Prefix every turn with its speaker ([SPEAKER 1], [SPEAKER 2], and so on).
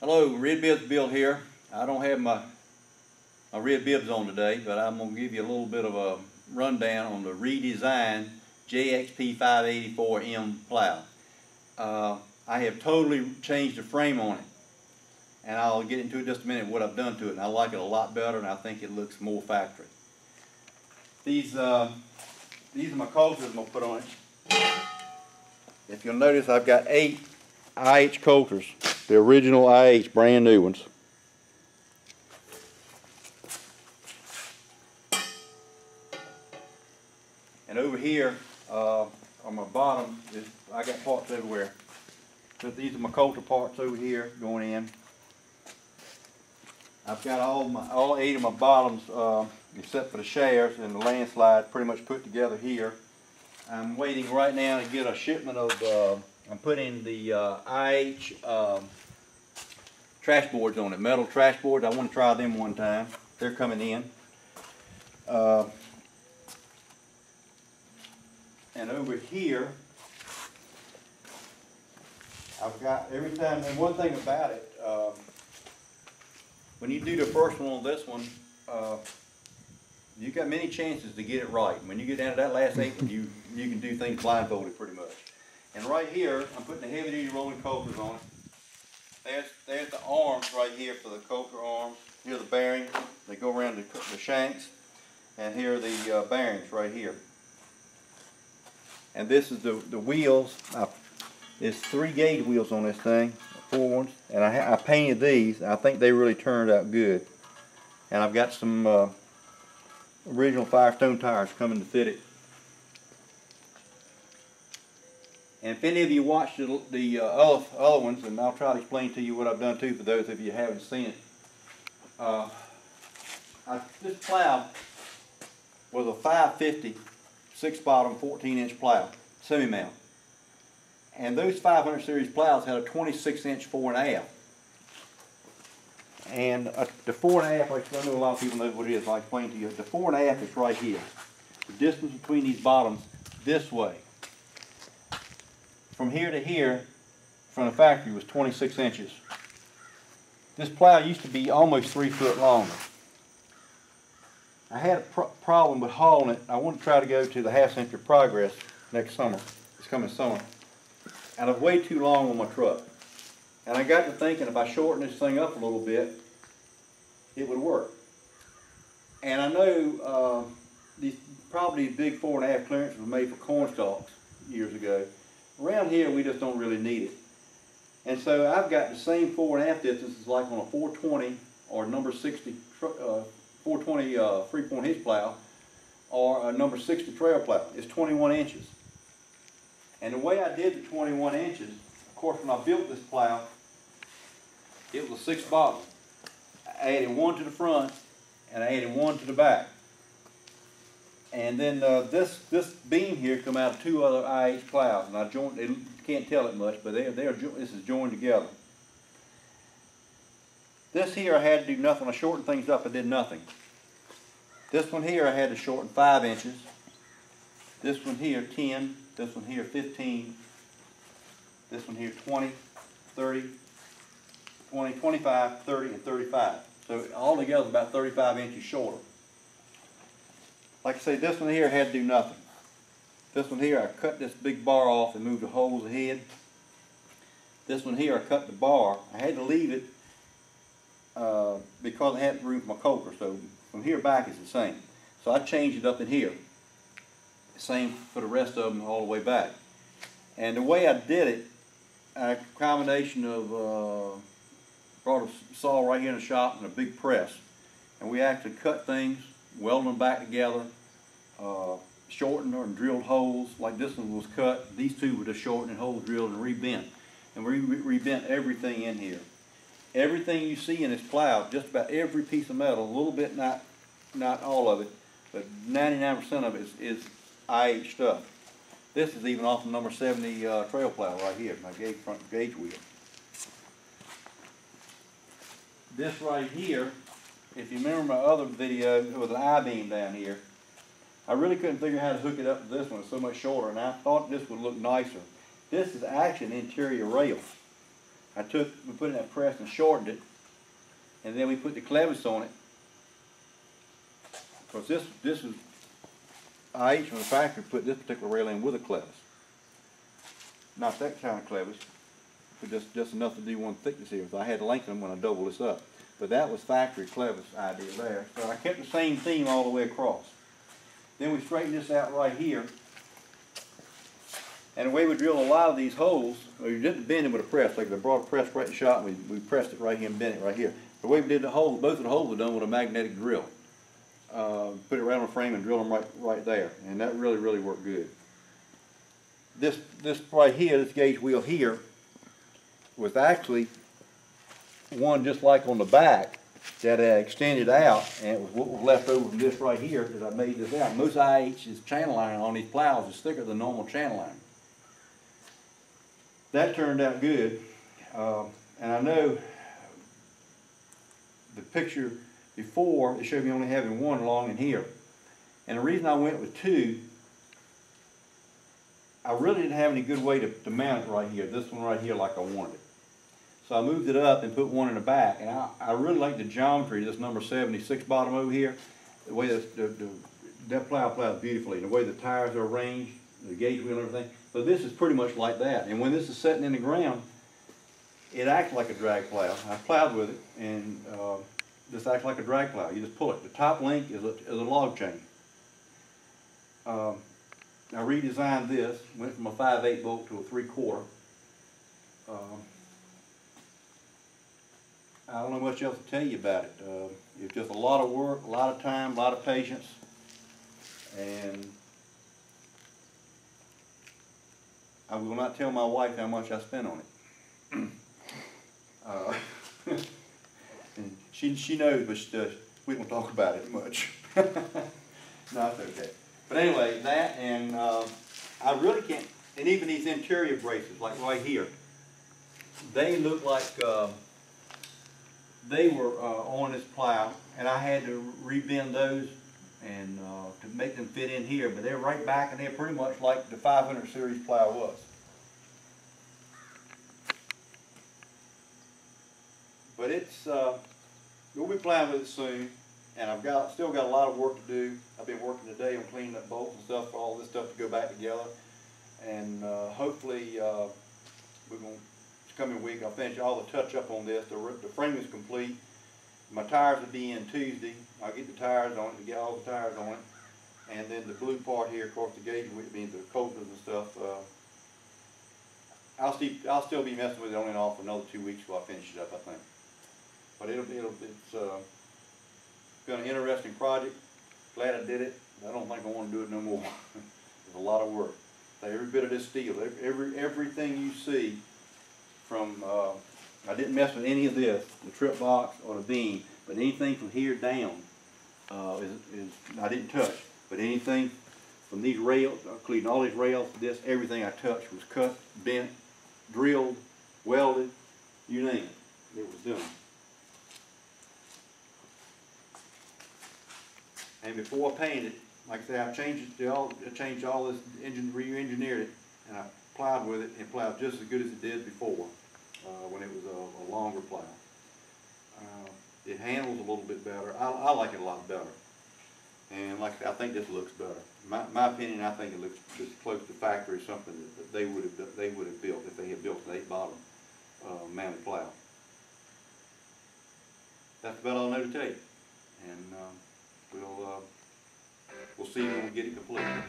[SPEAKER 1] Hello, Red Bibs Bill here. I don't have my red bibs on today, but I'm going to give you a little bit of a rundown on the Redesign JXP 584M plow. I have totally changed the frame on it, and I'll get into it in just a minute what I've done to it, and I like it a lot better, and I think it looks more factory. These are my coulters I'm going to put on it. If you'll notice, I've got 8 IH coulters, the original IH, brand new ones. And over here on my bottom, I got parts everywhere. But these are my coulter parts over here going in. I've got all 8 of my bottoms, except for the shafts and the landslide, pretty much put together here. I'm waiting right now to get a shipment of, I'm putting the IH trash boards on it, metal trash boards. I want to try them one time. They're coming in. And over here, I've got every time, and one thing about it, when you do the first one on this one, you got many chances to get it right. When you get down to that last 8 one, you can do things blindfolded pretty much. And right here, I'm putting the heavy duty rolling coulters on it. There's the arms right here for the coulter arms. Here are the bearings. They go around the shanks. And here are the bearings right here. And this is the wheels. There's 3 gauge wheels on this thing, 4 ones. And I painted these. I think they really turned out good. And I've got some original Firestone tires coming to fit it. And if any of you watched the other ones, and I'll try to explain to you what I've done too for those of you who haven't seen it. This plow was a 550 6-bottom 14-inch plow, semi-mount. And those 500 series plows had a 26-inch 4.5. And the 4.5, I know a lot of people know what it is, I'll explain to you. The 4.5 is right here. The distance between these bottoms this way, from here to here, from the factory, was 26 inches. This plow used to be almost 3 foot longer. I had a problem with hauling it. I want to try to go to the half-century Progress next summer, this coming summer. And it's way too long on my truck. And I got to thinking if I shorten this thing up a little bit, it would work. And I know probably these big 4.5 clearances were made for corn stalks years ago. Around here, we just don't really need it. And so I've got the same 4.5 distances like on a 420 or number 60, 420 3-point hitch plow or a number 60 trail plow. It's 21 inches. And the way I did the 21 inches, of course, when I built this plow, it was a 6-bottom. I added 1 to the front and I added 1 to the back. And then this beam here come out of 2 other IH plows, and I joined. You can't tell it much, but this is joined together. This here I had to do nothing. I shortened things up. I did nothing. This one here I had to shorten 5 inches. This one here 10. This one here 15. This one here 20, 30, 20, 25, 30, and 35. So all together about 35 inches shorter. Like I say, this one here had to do nothing. This one here, I cut this big bar off and moved the holes ahead. This one here, I cut the bar. I had to leave it because I had room for my coulter. So from here back is the same. So I changed it up in here. Same for the rest of them all the way back. And the way I did it, a combination of, brought a saw right here in the shop and a big press. And we actually cut things, welded them back together, shortened and drilled holes. Like this one was cut. These 2 were just shortened and holes drilled and rebent. And we rebent everything in here. Everything you see in this plow, just about every piece of metal, a little bit, not all of it, but 99% of it is IH stuff. This is even off the number 70 trail plow right here, my front gauge wheel. This right here, if you remember my other video, it was an I-beam down here. I really couldn't figure out how to hook it up to this one. It's so much shorter, and I thought this would look nicer. This is actually an interior rail. we put it in that press and shortened it, and then we put the clevis on it. Because this is, I each from the factory put this particular rail in with a clevis. Not that kind of clevis, but just enough to do one thickness here. So I had to lengthen them when I double this up. But that was factory clevis idea there. So I kept the same theme all the way across. Then we straightened this out right here. And the way we drill a lot of these holes, we didn't bend it with a press. Like I brought a press right in the shop, and we pressed it right here and bent it right here. The way we did the holes, both of the holes were done with a magnetic drill. Put it right on the frame and drill them right there. And that really, really worked good. This right here, this gauge wheel here, was actually one just like on the back that I extended out, and it was what was left over from this right here that I made this out. Most IH's channel iron on these plows is thicker than normal channel iron. That turned out good, and I know the picture before, it showed me only having one along in here. And the reason I went with two, I really didn't have any good way to mount it right here, this one right here like I wanted it. So I moved it up and put one in the back, and I really like the geometry of this number 76 bottom over here, the way that plow plows beautifully, and the way the tires are arranged, the gauge wheel and everything. So this is pretty much like that, and when this is sitting in the ground, it acts like a drag plow. I plowed with it, and this acts like a drag plow. You just pull it. The top link is a log chain. I redesigned this, went from a 5/8 bolt to a 3/4. I don't know much else to tell you about it. It's just a lot of work, a lot of time, a lot of patience, and I will not tell my wife how much I spent on it. And she knows, but we don't talk about it much. No, it's okay. But anyway, that, and I really can't, and even these interior braces, like right here, they look like they were on this plow, and I had to rebend those and to make them fit in here, but they're right back, and they're pretty much like the 500 series plow was. But it's, we'll be plowing with it soon, and I've still got a lot of work to do. I've been working today on cleaning up bolts and stuff for all this stuff to go back together, and hopefully we're going to, this coming week, I'll finish all the touch up on this. The frame is complete. My tires will be in Tuesday. I'll get the tires on it, to get all the tires on it, and then the blue part here, of course, the gauge with me, the coaters and stuff. I'll still be messing with it on and off for another 2 weeks before I finish it up, I think. But it's been an interesting project. Glad I did it. I don't think I want to do it no more. It's a lot of work. Every bit of this steel, everything you see from, I didn't mess with any of this, the trip box or the beam, but anything from here down I didn't touch. But anything from these rails, including all these rails, everything I touched was cut, bent, drilled, welded, you name it, it was done. And before I painted it, like I said, I changed all this, re-engineered it, and I plowed with it, and plowed just as good as it did before, when it was a longer plow. It handles a little bit better. I like it a lot better. And like I said, I think this looks better. My opinion, I think it looks just close to factory, something that they would have built if they had built an 8-bottom mounted plow. That's about all I know to tell you. And we'll see when we get it completed.